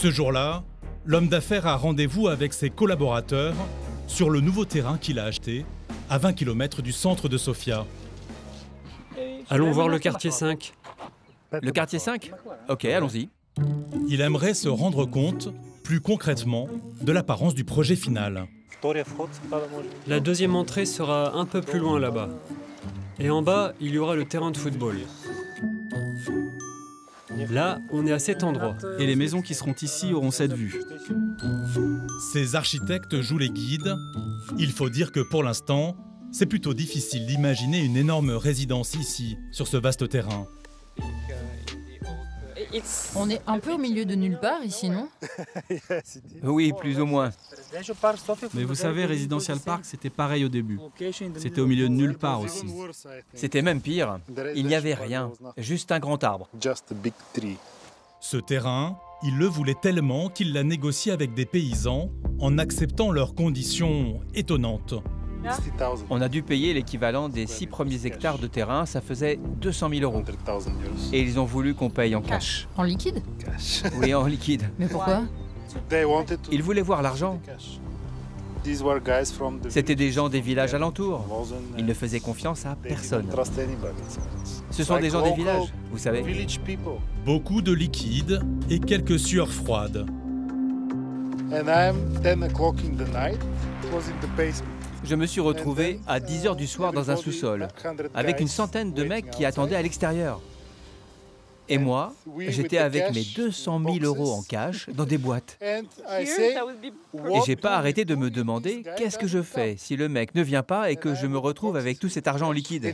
Ce jour-là, l'homme d'affaires a rendez-vous avec ses collaborateurs sur le nouveau terrain qu'il a acheté à 20 km du centre de Sofia. Allons voir le quartier 5. Le quartier 5 Ok, allons-y. Il aimerait se rendre compte, plus concrètement, de l'apparence du projet final. La deuxième entrée sera un peu plus loin là-bas. Et en bas, il y aura le terrain de football. Là, on est à cet endroit. Et les maisons qui seront ici auront cette vue. Ces architectes jouent les guides. Il faut dire que pour l'instant, c'est plutôt difficile d'imaginer une énorme résidence ici, sur ce vaste terrain. On est un peu au milieu de nulle part ici, non? Oui, plus ou moins. Mais vous savez, Residential Park, c'était pareil au début. C'était au milieu de nulle part aussi. C'était même pire. Il n'y avait rien, juste un grand arbre. Ce terrain, il le voulait tellement qu'il l'a négocié avec des paysans en acceptant leurs conditions étonnantes. On a dû payer l'équivalent des 6 premiers hectares de terrain, ça faisait 200 000 €. Et ils ont voulu qu'on paye en cash. En liquide? Oui, en liquide. Mais pourquoi? Ils voulaient voir l'argent. C'était des gens des villages alentours. Ils ne faisaient confiance à personne. Ce sont des gens des villages, vous savez. Beaucoup de liquide et quelques sueurs froides. Je me suis retrouvé à 10 h du soir dans un sous-sol, avec une centaine de mecs qui attendaient à l'extérieur. Et moi, j'étais avec mes 200 000 € en cash dans des boîtes. Et j'ai pas arrêté de me demander qu'est-ce que je fais si le mec ne vient pas et que je me retrouve avec tout cet argent en liquide.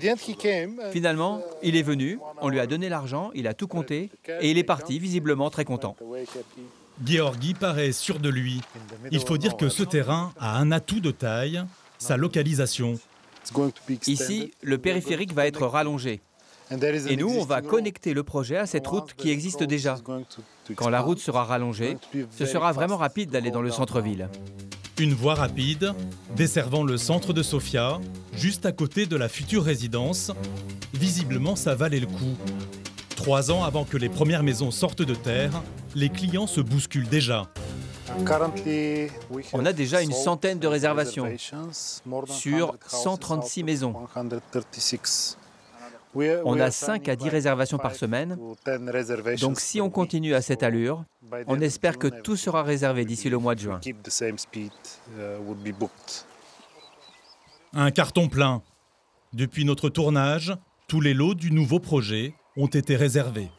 Finalement, il est venu, on lui a donné l'argent, il a tout compté et il est parti, visiblement très content. Georgi paraît sûr de lui. Il faut dire que ce terrain a un atout de taille, sa localisation. Ici, le périphérique va être rallongé. Et nous, on va connecter le projet à cette route qui existe déjà. Quand la route sera rallongée, ce sera vraiment rapide d'aller dans le centre-ville. Une voie rapide, desservant le centre de Sofia, juste à côté de la future résidence. Visiblement, ça valait le coup. 3 ans avant que les premières maisons sortent de terre, les clients se bousculent déjà. On a déjà une centaine de réservations sur 136 maisons. On a 5 à 10 réservations par semaine, donc si on continue à cette allure, on espère que tout sera réservé d'ici le mois de juin. Un carton plein. Depuis notre tournage, tous les lots du nouveau projet ont été réservés.